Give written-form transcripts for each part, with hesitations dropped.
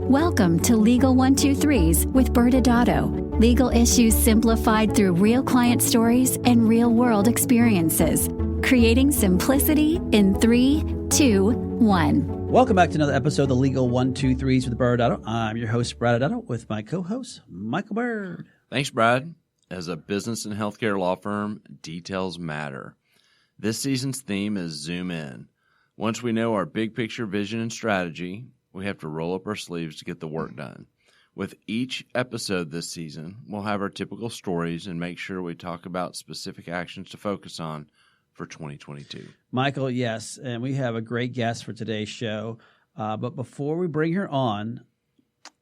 Welcome to Legal 123s with ByrdAdatto. Legal issues simplified through real client stories and real-world experiences. Creating simplicity in 3, 2, 1. Welcome back to another episode of the Legal 123s with ByrdAdatto. I'm your host, ByrdAdatto, with my co-host, Michael Byrd. Thanks, Brad. As a business and healthcare law firm, details matter. This season's theme is Zoom In. Once we know our big picture vision and strategy, we have to roll up our sleeves to get the work done. With each episode this season, we'll have our typical stories and make sure we talk about specific actions to focus on for 2022. Michael, yes, and we have a great guest for today's show. But before we bring her on,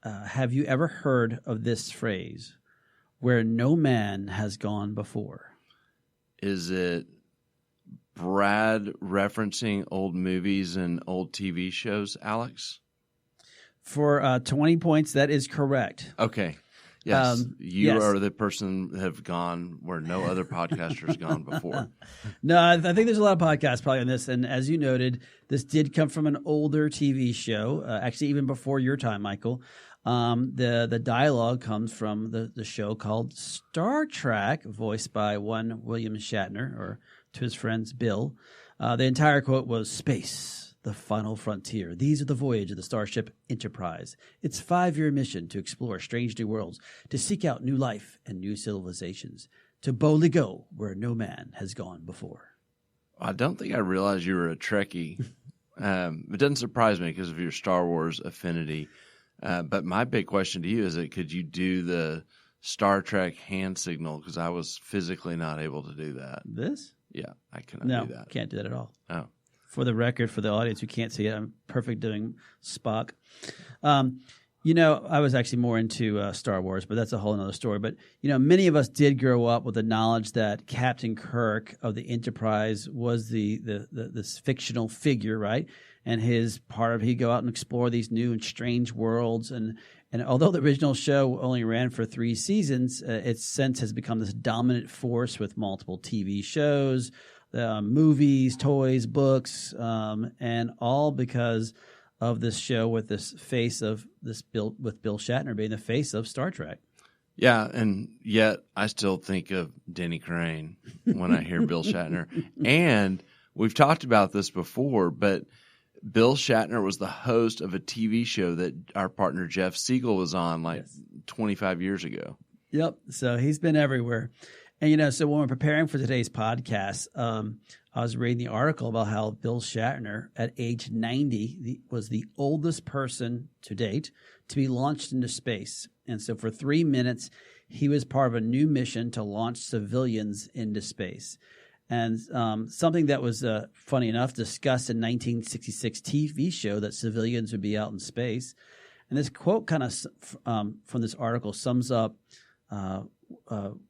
have you ever heard of this phrase, where no man has gone before? Is it Brad referencing old movies and old TV shows, Alex? For 20 points, that is correct. Okay. Yes. You yes. are the person that have gone where no other podcaster's gone before. No, I think there's a lot of podcasts probably on this. And as you noted, this did come from an older TV show, actually even before your time, Michael. The dialogue comes from the show called Star Trek, voiced by one William Shatner, or to his friends Bill. The entire quote was, "Space, the final frontier. These are the voyage of the Starship Enterprise. Its 5-year mission to explore strange new worlds, to seek out new life and new civilizations, to boldly go where no man has gone before." I don't think I realized you were a Trekkie. It doesn't surprise me because of your Star Wars affinity. But my big question to you is that could you do the Star Trek hand signal? Because I was physically not able to do that. This? Yeah, I cannot do that. No, can't do that at all. Oh. For the record, for the audience who can't see it, I'm perfect doing Spock. I was actually more into Star Wars, but that's a whole other story. But, many of us did grow up with the knowledge that Captain Kirk of the Enterprise was this fictional figure, right? And he'd go out and explore these new and strange worlds. And although the original show only ran for 3 seasons, it since has become this dominant force with multiple TV shows, movies, toys, books, and all because of this show with this face of Bill Shatner being the face of Star Trek. Yeah, and yet I still think of Denny Crane when I hear Bill Shatner. And we've talked about this before, but Bill Shatner was the host of a TV show that our partner Jeff Siegel was on 25 years ago. Yep. So he's been everywhere. And, so when we're preparing for today's podcast, I was reading the article about how Bill Shatner, at age 90, was the oldest person to date to be launched into space. And so for 3 minutes, he was part of a new mission to launch civilians into space. And something that was, funny enough, discussed in 1966 TV show that civilians would be out in space. And this quote kind of from this article sums up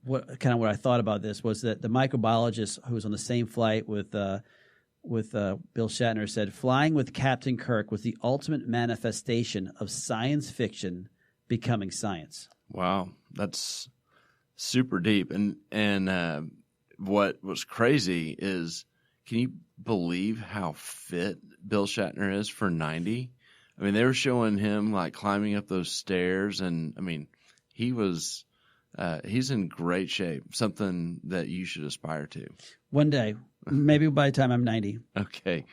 what I thought about this was that the microbiologist who was on the same flight with Bill Shatner said, "Flying with Captain Kirk was the ultimate manifestation of science fiction becoming science." Wow, that's super deep. And what was crazy is, can you believe how fit Bill Shatner is for 90? I mean, they were showing him climbing up those stairs, and I mean, he's in great shape, something that you should aspire to. One day, maybe by the time I'm 90. Okay.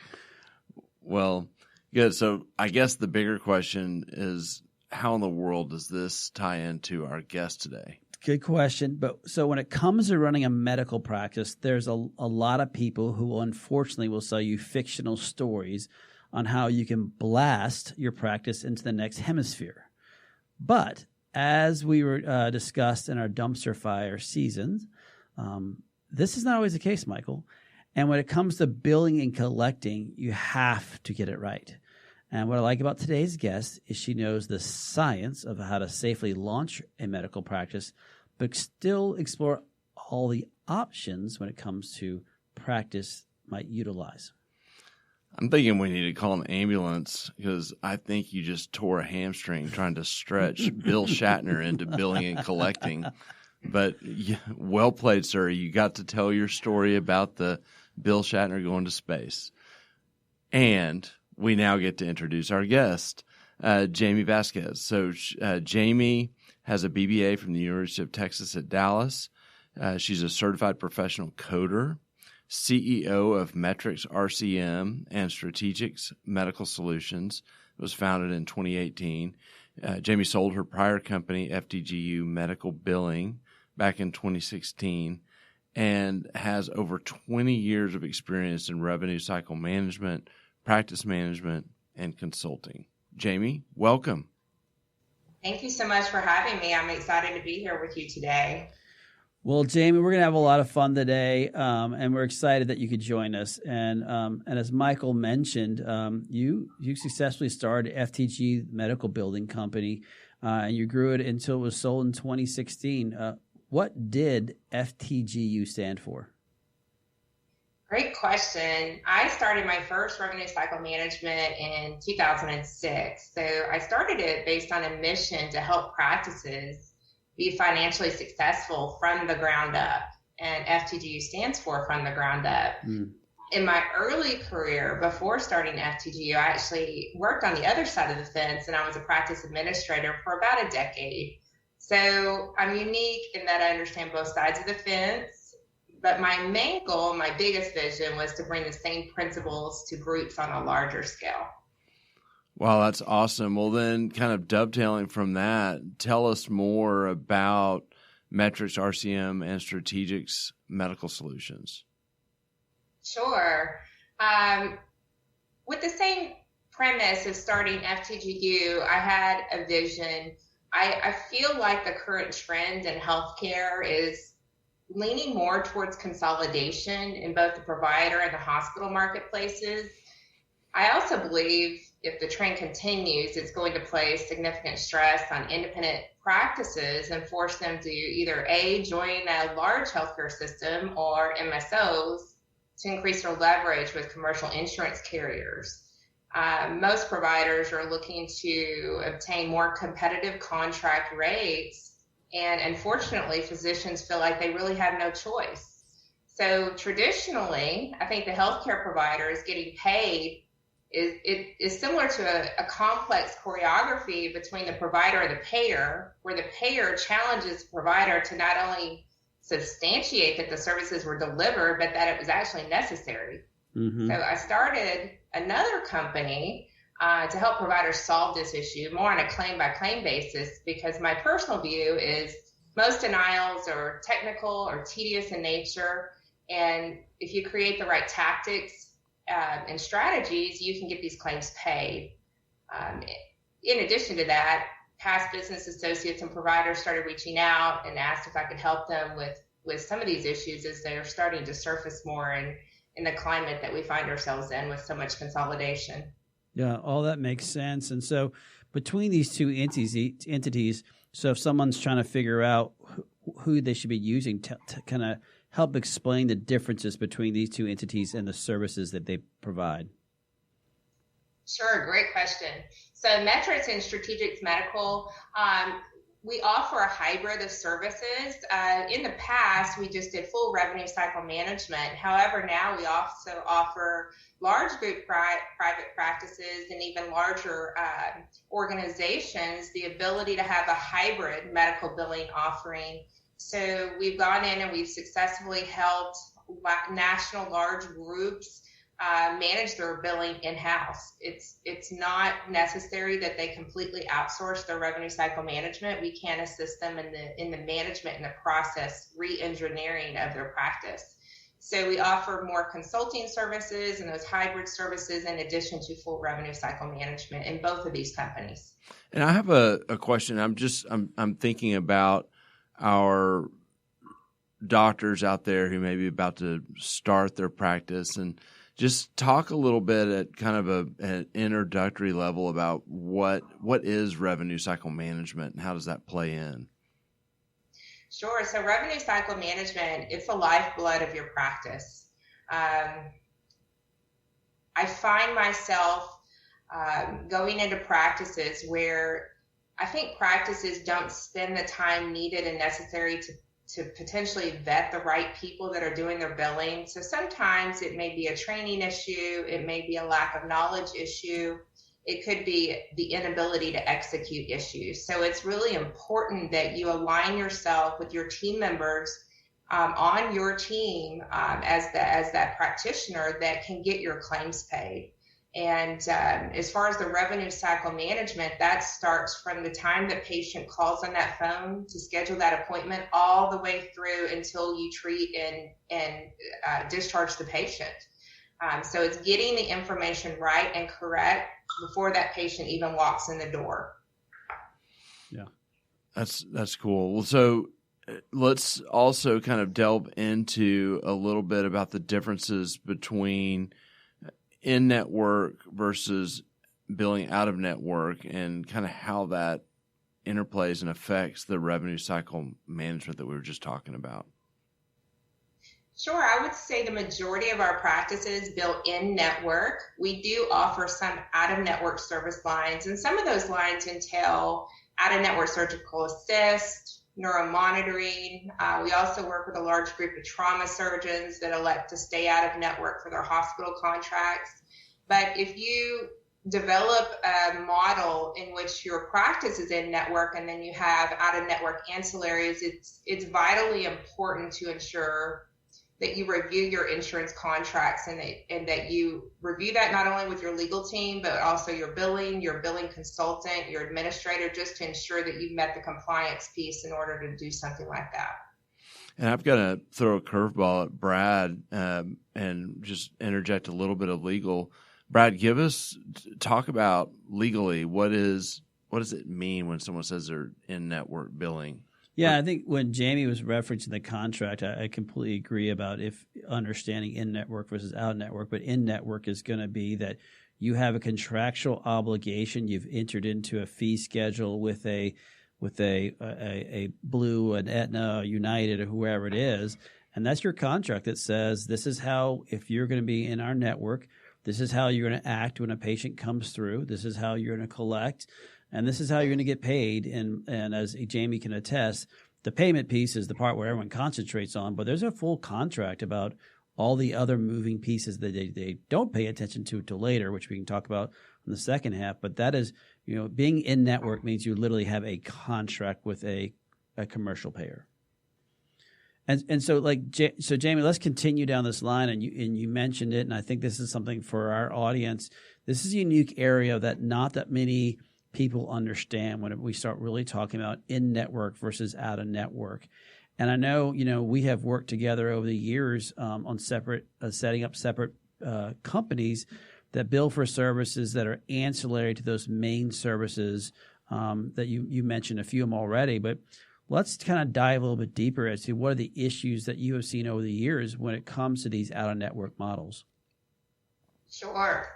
Well, good. So I guess the bigger question is, how in the world does this tie into our guest today? Good question. But so when it comes to running a medical practice, there's a lot of people who unfortunately will sell you fictional stories on how you can blast your practice into the next hemisphere. But as we were discussed in our dumpster fire season, this is not always the case, Michael. And when it comes to billing and collecting, you have to get it right. And what I like about today's guest is she knows the science of how to safely launch a medical practice, but still explore all the options when it comes to practice might utilize. I'm thinking we need to call an ambulance because I think you just tore a hamstring trying to stretch Bill Shatner into billing and collecting. But well played, sir. You got to tell your story about the Bill Shatner going to space. And we now get to introduce our guest. Jamie Vasquez. So Jamie has a BBA from the University of Texas at Dallas. She's a certified professional coder, CEO of Metrics RCM and Strategics Medical Solutions. It was founded in 2018. Jamie sold her prior company, FTGU Medical Billing, back in 2016, and has over 20 years of experience in revenue cycle management, practice management, and consulting. Jamie, welcome. Thank you so much for having me. I'm excited to be here with you today. Well, Jamie, we're going to have a lot of fun today, and we're excited that you could join us. And as Michael mentioned, you successfully started FTG Medical Building Company, and you grew it until it was sold in 2016. What did FTGU stand for? Great question. I started my first revenue cycle management in 2006. So I started it based on a mission to help practices be financially successful from the ground up. And FTGU stands for from the ground up. In my early career, before starting FTGU, I actually worked on the other side of the fence, and I was a practice administrator for about a decade. So I'm unique in that I understand both sides of the fence, but my main goal, my biggest vision, was to bring the same principles to groups on a larger scale. Wow, that's awesome. Well, then kind of dovetailing from that, tell us more about Metrics RCM and Strategics Medical Solutions. Sure. With the same premise of starting FTGU, I had a vision. I feel like the current trend in healthcare is leaning more towards consolidation in both the provider and the hospital marketplaces. I also believe if the trend continues, it's going to place significant stress on independent practices and force them to either A, join a large healthcare system, or MSOs to increase their leverage with commercial insurance carriers. Most providers are looking to obtain more competitive contract rates, and unfortunately, physicians feel like they really have no choice. So traditionally, I think the healthcare provider is getting paid is similar to a complex choreography between the provider and the payer, where the payer challenges the provider to not only substantiate that the services were delivered, but that it was actually necessary. Mm-hmm. So I started another company to help providers solve this issue more on a claim-by-claim basis, because my personal view is most denials are technical or tedious in nature, and if you create the right tactics and strategies, you can get these claims paid. In addition to that, past business associates and providers started reaching out and asked if I could help them with some of these issues as they're starting to surface more in the climate that we find ourselves in with so much consolidation. Yeah, all that makes sense. And so between these two entities, so if someone's trying to figure out who they should be using to kind of help explain the differences between these two entities and the services that they provide. Sure, great question. So Metrics and Strategics Medical, we offer a hybrid of services. In the past, we just did full revenue cycle management. However, now we also offer large group private practices and even larger organizations the ability to have a hybrid medical billing offering. So we've gone in and we've successfully helped national large groups manage their billing in-house. It's not necessary that they completely outsource their revenue cycle management. We can assist them in the management and the process re-engineering of their practice. So we offer more consulting services and those hybrid services in addition to full revenue cycle management in both of these companies. And I have a question. I'm thinking about our doctors out there who may be about to start their practice, and just talk a little bit at kind of an introductory level about what is revenue cycle management and how does that play in? Sure. So revenue cycle management, it's the lifeblood of your practice. I find myself going into practices where I think practices don't spend the time needed and necessary to potentially vet the right people that are doing their billing. So sometimes it may be a training issue, it may be a lack of knowledge issue, It could be the inability to execute issues. So it's really important that you align yourself with your team members on your team as that practitioner that can get your claims paid. And as far as the revenue cycle management, that starts from the time the patient calls on that phone to schedule that appointment all the way through until you treat and discharge the patient. So it's getting the information right and correct before that patient even walks in the door. Yeah, that's cool. Well, so let's also kind of delve into a little bit about the differences between in-network versus billing out of network and kind of how that interplays and affects the revenue cycle management that we were just talking about. Sure. I would say the majority of our practices bill in network. We do offer some out-of-network service lines, and some of those lines entail out-of-network surgical assist, neuromonitoring. We also work with a large group of trauma surgeons that elect to stay out of network for their hospital contracts. But if you develop a model in which your practice is in network and then you have out-of-network ancillaries, it's vitally important to ensure that you review your insurance contracts and that you review that not only with your legal team, but also your billing consultant, your administrator, just to ensure that you've met the compliance piece in order to do something like that. And I've got to throw a curveball at Brad and just interject a little bit of legal. Brad, talk about legally, what does it mean when someone says they're in-network billing? Yeah, I think when Jamie was referencing the contract, I completely agree about if understanding in-network versus out-network. But in-network is going to be that you have a contractual obligation. You've entered into a fee schedule with a Blue, an Aetna, United, or whoever it is, and that's your contract that says this is how, if you're going to be in our network, this is how you're going to act when a patient comes through. This is how you're going to collect. And this is how you're going to get paid. And as Jamie can attest, the payment piece is the part where everyone concentrates on. But there's a full contract about all the other moving pieces that they don't pay attention to until later, which we can talk about in the second half. But that is, being in network means you literally have a contract with a commercial payer. And so Jamie, let's continue down this line. And you mentioned it, and I think this is something for our audience. This is a unique area that not that many people understand when we start really talking about in-network versus out-of-network. And I know, we have worked together over the years on setting up separate companies that bill for services that are ancillary to those main services that you mentioned a few of them already. But let's kind of dive a little bit deeper as to what are the issues that you have seen over the years when it comes to these out-of-network models. Sure.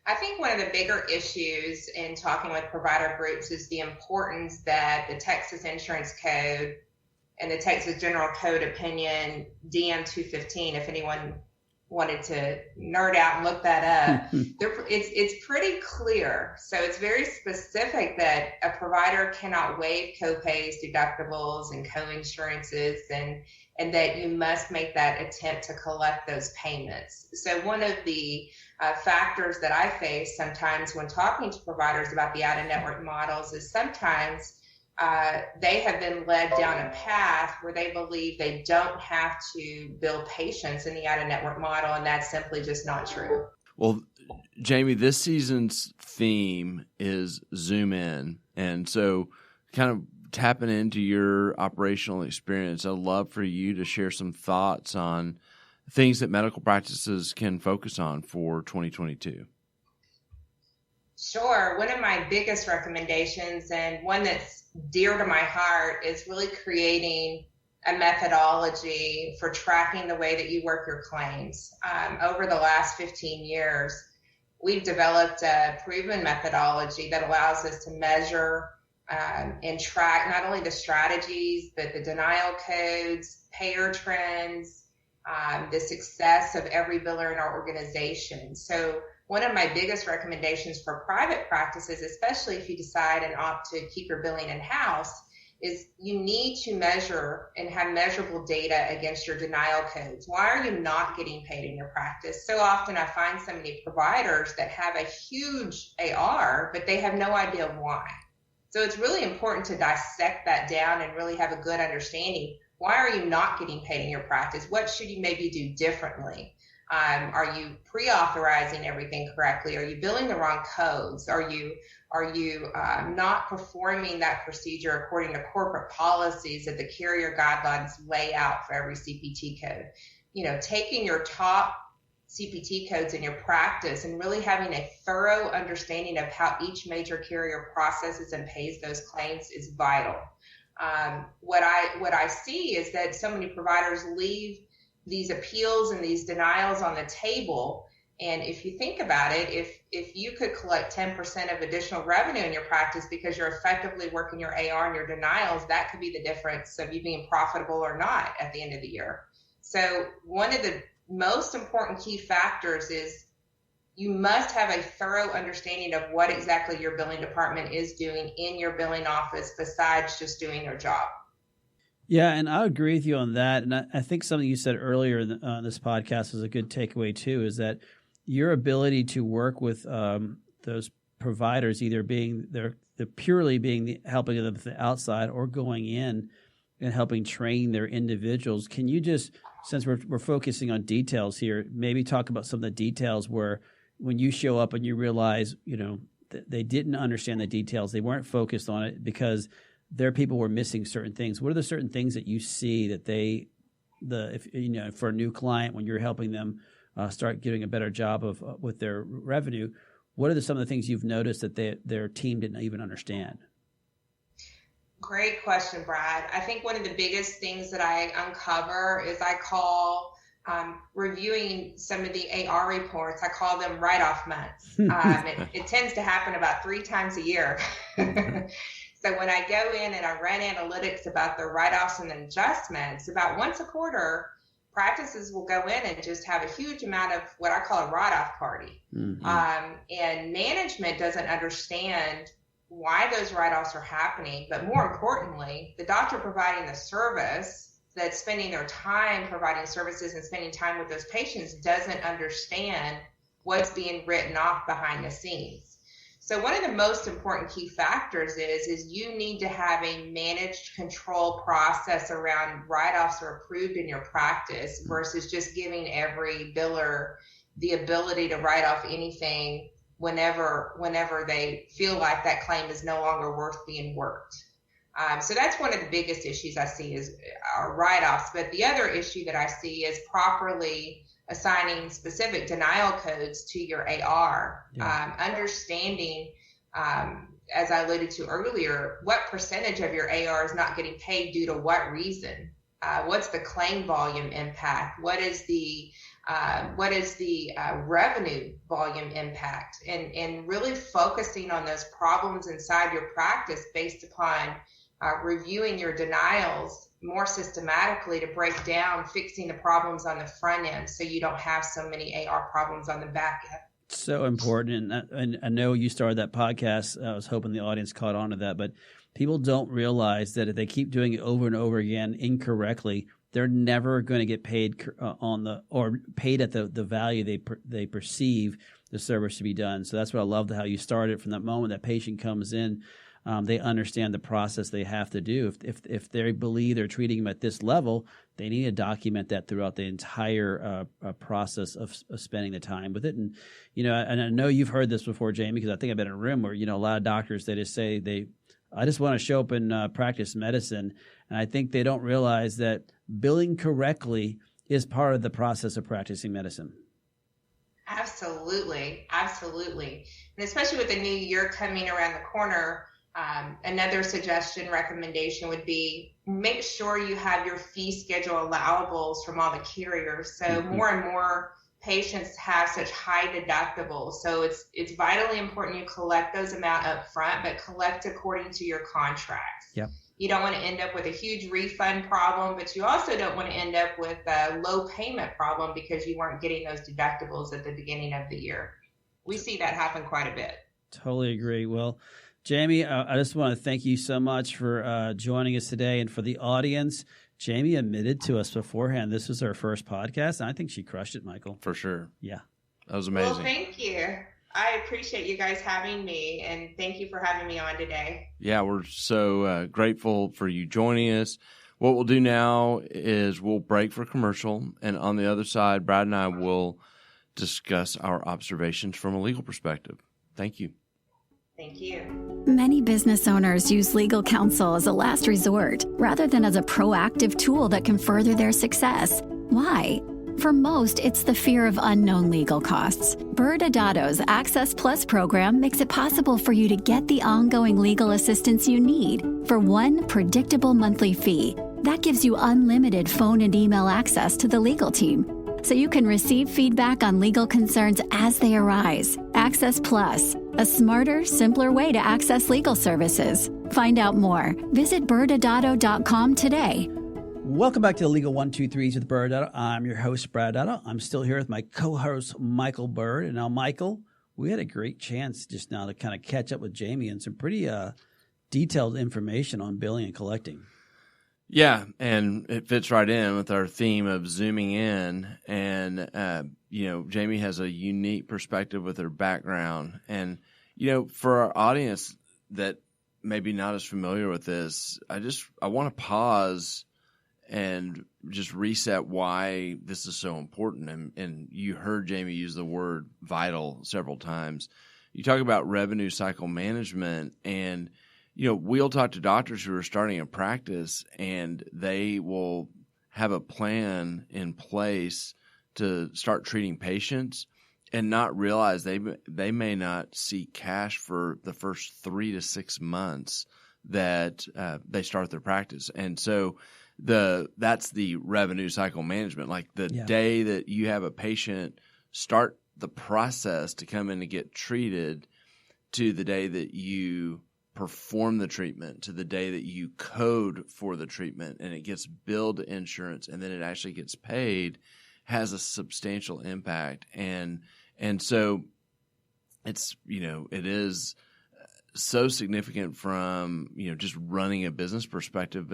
I think one of the bigger issues in talking with provider groups is the importance that the Texas Insurance Code and the Texas General Code Opinion DM 215, if anyone wanted to nerd out and look that up, it's pretty clear. So it's very specific that a provider cannot waive copays, deductibles, and coinsurances, and that you must make that attempt to collect those payments. So one of the factors that I face sometimes when talking to providers about the out-of-network models is sometimes they have been led down a path where they believe they don't have to bill patients in the out-of-network model, and that's simply just not true. Well, Jamie, this season's theme is Zoom In, and so kind of tapping into your operational experience, I'd love for you to share some thoughts on things that medical practices can focus on for 2022. Sure. One of my biggest recommendations, and one that's dear to my heart, is really creating a methodology for tracking the way that you work your claims. Over the last 15 years, we've developed a proven methodology that allows us to measure and track not only the strategies, but the denial codes, payer trends, the success of every biller in our organization. So one of my biggest recommendations for private practices, especially if you decide and opt to keep your billing in-house, is you need to measure and have measurable data against your denial codes. Why are you not getting paid in your practice? So often I find so many providers that have a huge AR, but they have no idea why. So it's really important to dissect that down and really have a good understanding. Why are you not getting paid in your practice? What should you maybe do differently? Are you pre-authorizing everything correctly? Are you billing the wrong codes? Are you not performing that procedure according to corporate policies that the carrier guidelines lay out for every CPT code? Taking your top CPT codes in your practice and really having a thorough understanding of how each major carrier processes and pays those claims is vital. What I see is that so many providers leave these appeals and these denials on the table. And if you think about it, if you could collect 10% of additional revenue in your practice because you're effectively working your AR and your denials, that could be the difference of you being profitable or not at the end of the year. So one of the most important key factors is you must have a thorough understanding of what exactly your billing department is doing in your billing office besides just doing their job. Yeah, and I agree with you on that. And I think something you said earlier in this podcast is a good takeaway too, is that your ability to work with those providers, either being they're purely being helping them from the outside or going in and helping train their individuals. Can you just, since we're focusing on details here, maybe talk about some of the details where when you show up and you realize, they didn't understand the details, they weren't focused on it because their people were missing certain things. What are the certain things that you see that for a new client, when you're helping them start doing a better job of with their revenue, what are some of the things you've noticed that their team didn't even understand? Great question, Brad. I think one of the biggest things that I uncover is I call reviewing some of the AR reports. I call them write-off months. It tends to happen about 3 times a year. So when I go in and I run analytics about the write-offs and adjustments, about once a quarter, practices will go in and just have a huge amount of what I call a write-off party. Mm-hmm. And management doesn't understand why those write-offs are happening. But more importantly, the doctor providing the service that's spending their time providing services and spending time with those patients doesn't understand what's being written off behind the scenes. So one of the most important key factors is you need to have a managed control process around write-offs are approved in your practice versus just giving every biller the ability to write off anything whenever they feel like that claim is no longer worth being worked. So that's one of the biggest issues I see is write-offs. But the other issue that I see is properly assigning specific denial codes to your AR, understanding, as I alluded to earlier, what percentage of your AR is not getting paid due to what reason? What's the claim volume impact? What is the revenue volume impact? And really focusing on those problems inside your practice based upon reviewing your denials more systematically to break down fixing the problems on the front end so you don't have so many AR problems on the back end. So important. And I know you started that podcast. I was hoping the audience caught on to that, but people don't realize that if they keep doing it over and over again incorrectly, they're never going to get paid paid at the value they perceive the service to be done. So that's what I love how you started. From that moment that patient comes in, they understand the process they have to do. If they believe they're treating them at this level, they need to document that throughout the entire process of spending the time with it. And and I know you've heard this before, Jamie, because I think I've been in a room where a lot of doctors, they just say I just want to show up and practice medicine, and I think they don't realize that billing correctly is part of the process of practicing medicine. Absolutely. And especially with the new year coming around the corner, another suggestion, recommendation would be make sure you have your fee schedule allowables from all the carriers. So more and more patients have such high deductibles. So it's vitally important you collect those amount up front, but collect according to your contracts. Yep. You don't want to end up with a huge refund problem, but you also don't want to end up with a low payment problem because you weren't getting those deductibles at the beginning of the year. We see that happen quite a bit. Totally agree. Well, Jamie, I just want to thank you so much for joining us today. And for the audience, Jamie admitted to us beforehand this was her first podcast, and I think she crushed it, Michael. For sure. Yeah. That was amazing. Well, thank you. I appreciate you guys having me, and thank you for having me on today. Yeah, we're so grateful for you joining us. What we'll do now is we'll break for commercial, and on the other side, Brad and I will discuss our observations from a legal perspective. Thank you. Thank you. Many business owners use legal counsel as a last resort rather than as a proactive tool that can further their success. Why? For most, it's the fear of unknown legal costs. ByrdAdatto's Access Plus program makes it possible for you to get the ongoing legal assistance you need for one predictable monthly fee. That gives you unlimited phone and email access to the legal team, so you can receive feedback on legal concerns as they arise. Access Plus, a smarter, simpler way to access legal services. Find out more. Visit ByrdAdatto.com today. Welcome back to the Legal 123s with ByrdAdatto. I'm your host, ByrdAdatto. I'm still here with my co-host, Michael Byrd. And now, Michael, we had a great chance just now to kind of catch up with Jamie and some pretty detailed information on billing and collecting. Yeah, and it fits right in with our theme of zooming in. And, Jamie has a unique perspective with her background. And, for our audience that maybe not as familiar with this, I want to pause and just reset why this is so important. And you heard Jamie use the word vital several times. You talk about revenue cycle management, and we'll talk to doctors who are starting a practice, and they will have a plan in place to start treating patients and not realize they may not see cash for the first 3 to 6 months that they start their practice. And so that's the revenue cycle management. Like the day that you have a patient start the process to come in to get treated, to the day that you perform the treatment, to the day that you code for the treatment and it gets billed to insurance and then it actually gets paid, has a substantial impact. And so it's, it is so significant from, just running a business perspective.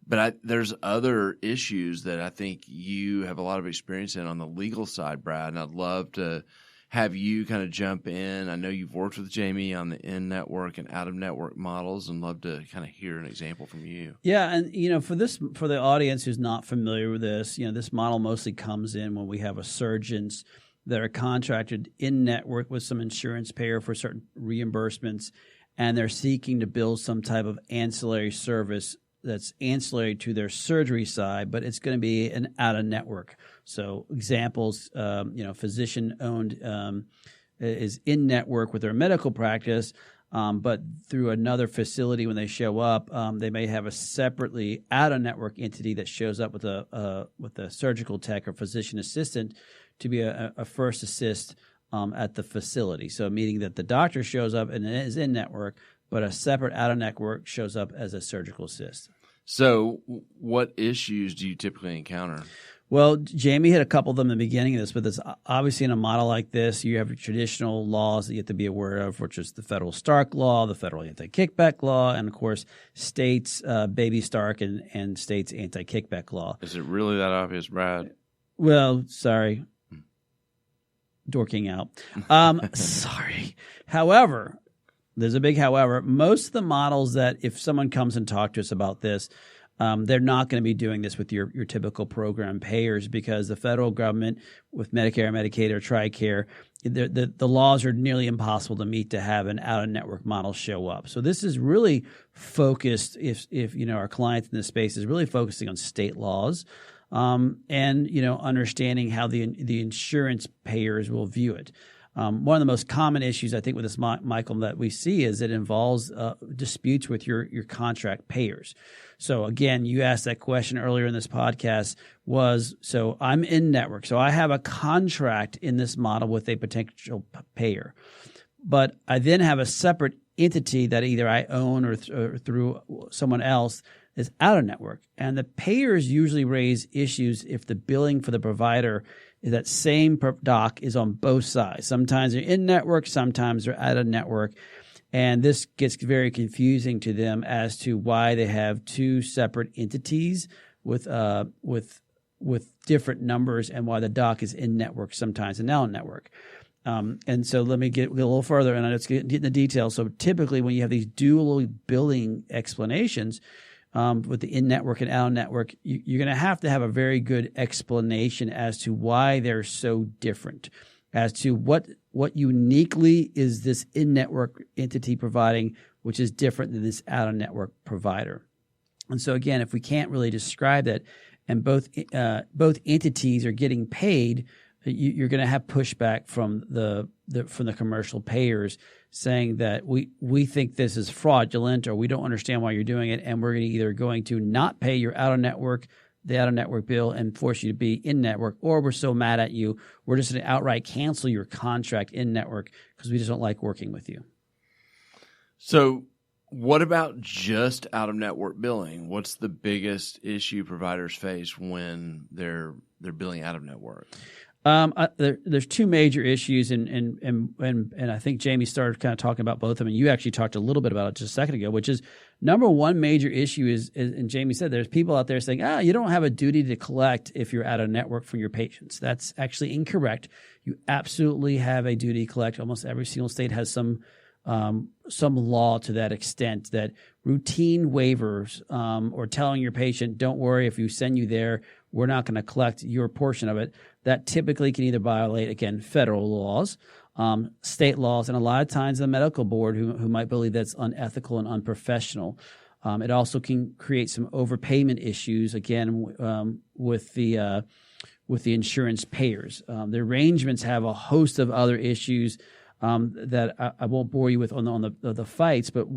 But there's other issues that I think you have a lot of experience in on the legal side, Brad, and I'd love to have you kind of jump in. I know you've worked with Jamie on the in-network and out-of-network models, and love to kind of hear an example from you. Yeah, and for the audience who's not familiar with this, this model mostly comes in when we have a surgeons that are contracted in-network with some insurance payer for certain reimbursements, and they're seeking to build some type of ancillary service that's ancillary to their surgery side, but it's going to be an out-of-network. So examples, physician-owned is in-network with their medical practice, but through another facility when they show up, they may have a separately out-of-network entity that shows up with a surgical tech or physician assistant to be a first assist at the facility. So meaning that the doctor shows up and is in-network, but a separate out-of-network shows up as a surgical assist. So what issues do you typically encounter? Well, Jamie hit a couple of them in the beginning of this, but obviously in a model like this, you have traditional laws that you have to be aware of, which is the federal Stark law, the federal anti-kickback law, and of course, states baby Stark and states anti-kickback law. Is it really that obvious, Brad? Well, sorry. Dorking out. Sorry. However, there's a big however. Most of the models that if someone comes and talks to us about this, they're not going to be doing this with your typical program payers, because the federal government with Medicare, Medicaid, or TRICARE, the laws are nearly impossible to meet to have an out-of-network model show up. So this is really focused, if our clients in this space is really focusing on state laws, and understanding how the insurance payers will view it. One of the most common issues I think with this, Michael, that we see is it involves disputes with your contract payers. So again, you asked that question earlier in this podcast so I'm in network. So I have a contract in this model with a potential payer, but I then have a separate entity that either I own or through someone else is out of network. And the payers usually raise issues if the billing for the provider is that same doc is on both sides. Sometimes they're in network, sometimes they're out of network. And this gets very confusing to them as to why they have two separate entities with different numbers, and why the doc is in network sometimes and out of network. And so let me get a little further, and let's get into the details. So typically when you have these dual billing explanations with the in-network and out-of-network, you're going to have a very good explanation as to why they're so different, as to what uniquely is this in-network entity providing, which is different than this out-of-network provider. And so again, if we can't really describe that, and both entities are getting paid, you're going to have pushback from the commercial payers saying that we think this is fraudulent, or we don't understand why you're doing it, and we're either going to not pay your the out-of-network bill and force you to be in-network, or we're so mad at you, we're just going to outright cancel your contract in-network because we just don't like working with you. So what about just out-of-network billing? What's the biggest issue providers face when they're billing out-of-network? There's two major issues, and I think Jamie started kind of talking about both of them, and you actually talked a little bit about it just a second ago, which is number one major issue is and Jamie said there's people out there saying, you don't have a duty to collect if you're out of network from your patients. That's actually incorrect. You absolutely have a duty to collect. Almost every single state has some law to that extent, that routine waivers or telling your patient, don't worry, if you send you there, we're not going to collect your portion of it. That typically can either violate, again, federal laws, state laws, and a lot of times the medical board who might believe that's unethical and unprofessional. It also can create some overpayment issues, again, with the insurance payers. The arrangements have a host of other issues that I won't bore you with on the fights, but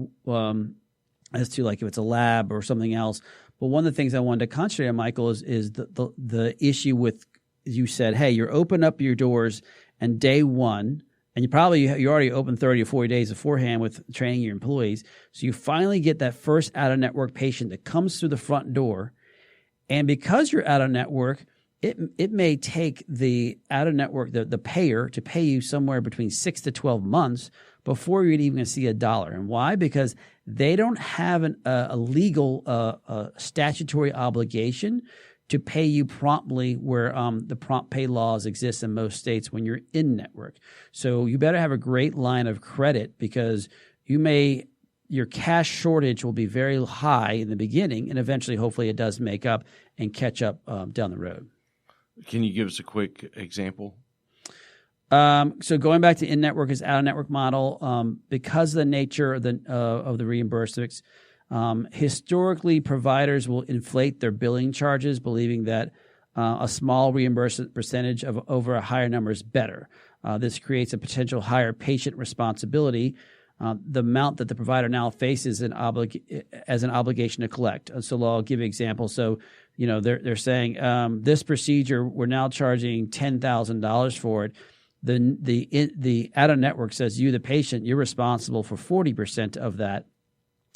as to like if it's a lab or something else. But one of the things I wanted to concentrate on, Michael, is the issue with, you said, hey, you're open up your doors, and day one, and you already opened 30 or 40 days beforehand with training your employees. So you finally get that first out-of-network patient that comes through the front door, and because you're out-of-network, it may take the out-of-network, the payer, to pay you somewhere between 6 to 12 months before you're even going to see a dollar. And why? Because they don't have a legal statutory obligation to pay you promptly, where the prompt pay laws exist in most states when you're in network. So you better have a great line of credit, because your cash shortage will be very high in the beginning, and eventually, hopefully, it does make up and catch up down the road. Can you give us a quick example? So going back to in-network is out-of-network model, because of the nature of the reimbursements, historically providers will inflate their billing charges, believing that a small reimbursement percentage of over a higher number is better. This creates a potential higher patient responsibility. The amount that the provider now faces as an obligation to collect. So I'll give you an example. So, they're saying this procedure, we're now charging $10,000 for it. The out-of-network says you, the patient, you're responsible for 40% of that.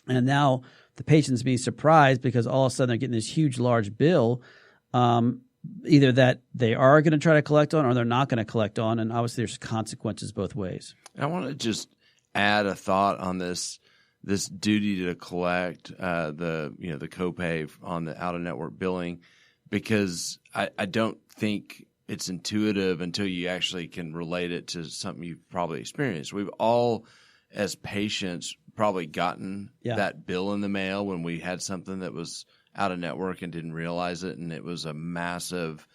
And now the patient's being surprised because all of a sudden they're getting this huge, large bill, either that they are going to try to collect on or they're not going to collect on. And obviously there's consequences both ways. I want to just add a thought on this duty to collect the copay on the out-of-network billing, because I don't think it's intuitive until you actually can relate it to something you've probably experienced. We've all, as patients, probably gotten that bill in the mail when we had something that was out of network and didn't realize it, and it was a massive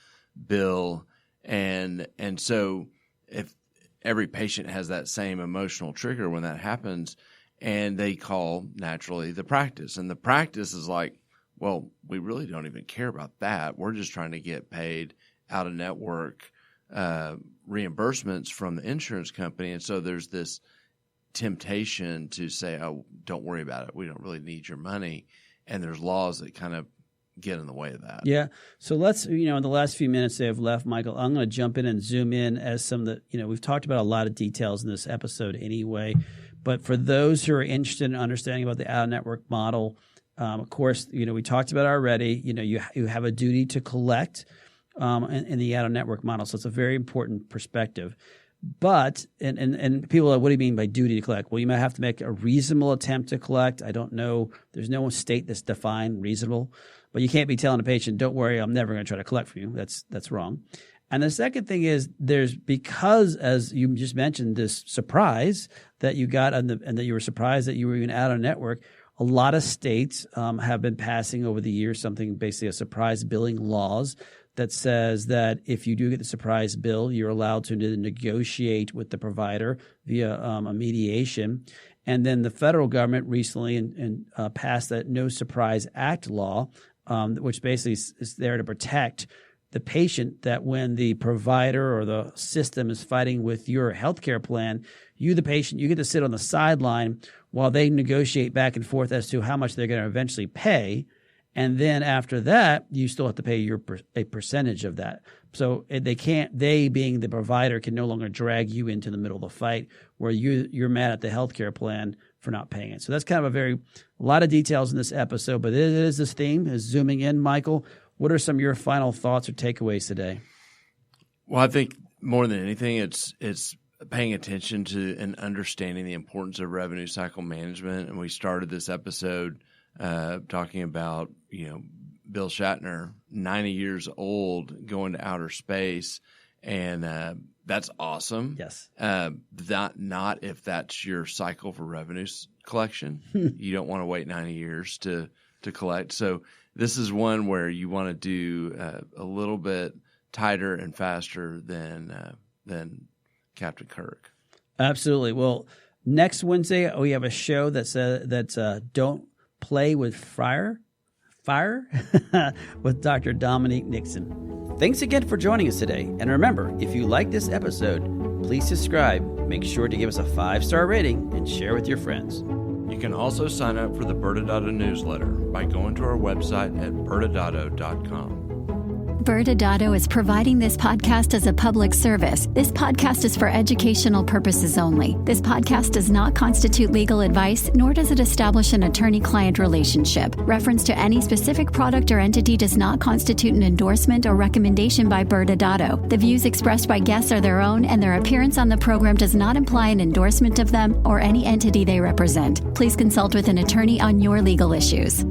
bill. And so if every patient has that same emotional trigger when that happens, and they call naturally the practice, and the practice is like, well, we really don't even care about that. We're just trying to get paid out of network reimbursements from the insurance company. And so there's this temptation to say, oh, don't worry about it. We don't really need your money. And there's laws that kind of get in the way of that. Yeah. So let's, in the last few minutes they have left, Michael, I'm going to jump in and zoom in as some of the, we've talked about a lot of details in this episode anyway, but for those who are interested in understanding about the out-of-network model, of course, we talked about it already, you have a duty to collect in the out-of-network model. So it's a very important perspective. But, and people are, what do you mean by duty to collect? Well, you might have to make a reasonable attempt to collect. I don't know. There's no state that's defined reasonable. But you can't be telling a patient, don't worry, I'm never going to try to collect from you. That's wrong. And the second thing is because, as you just mentioned, this surprise that you got and that you were surprised that you were even out on network, a lot of states have been passing over the years something, basically a surprise billing laws that says that if you do get the surprise bill, you're allowed to negotiate with the provider via a mediation. And then the federal government recently passed that No Surprise Act law, which basically is there to protect the patient, that when the provider or the system is fighting with your healthcare plan, you, the patient, you get to sit on the sideline while they negotiate back and forth as to how much they're going to eventually pay. And then after that, you still have to pay a percentage of that. So they being the provider can no longer drag you into the middle of the fight where you're mad at the healthcare plan for not paying it. So that's kind of a lot of details in this episode, but it is this theme is zooming in. Michael, what are some of your final thoughts or takeaways today? Well, I think more than anything, it's paying attention to and understanding the importance of revenue cycle management. And we started this episode talking about, Bill Shatner, 90 years old, going to outer space. And that's awesome. Yes. Not if that's your cycle for revenue collection. You don't want to wait 90 years to collect. So this is one where you want to do a little bit tighter and faster than Captain Kirk. Absolutely. Well, next Wednesday we have a show that's Don't Play with Fire with Dr. Dominique Nixon. Thanks again for joining us today. And remember, if you like this episode, please subscribe, make sure to give us a 5-star rating, and share with your friends. You can also sign up for the ByrdAdatto newsletter by going to our website at ByrdAdatto.com. ByrdAdatto is providing this podcast as a public service. This podcast is for educational purposes only. This podcast does not constitute legal advice, nor does it establish an attorney-client relationship. Reference to any specific product or entity does not constitute an endorsement or recommendation by ByrdAdatto. The views expressed by guests are their own, and their appearance on the program does not imply an endorsement of them or any entity they represent. Please consult with an attorney on your legal issues.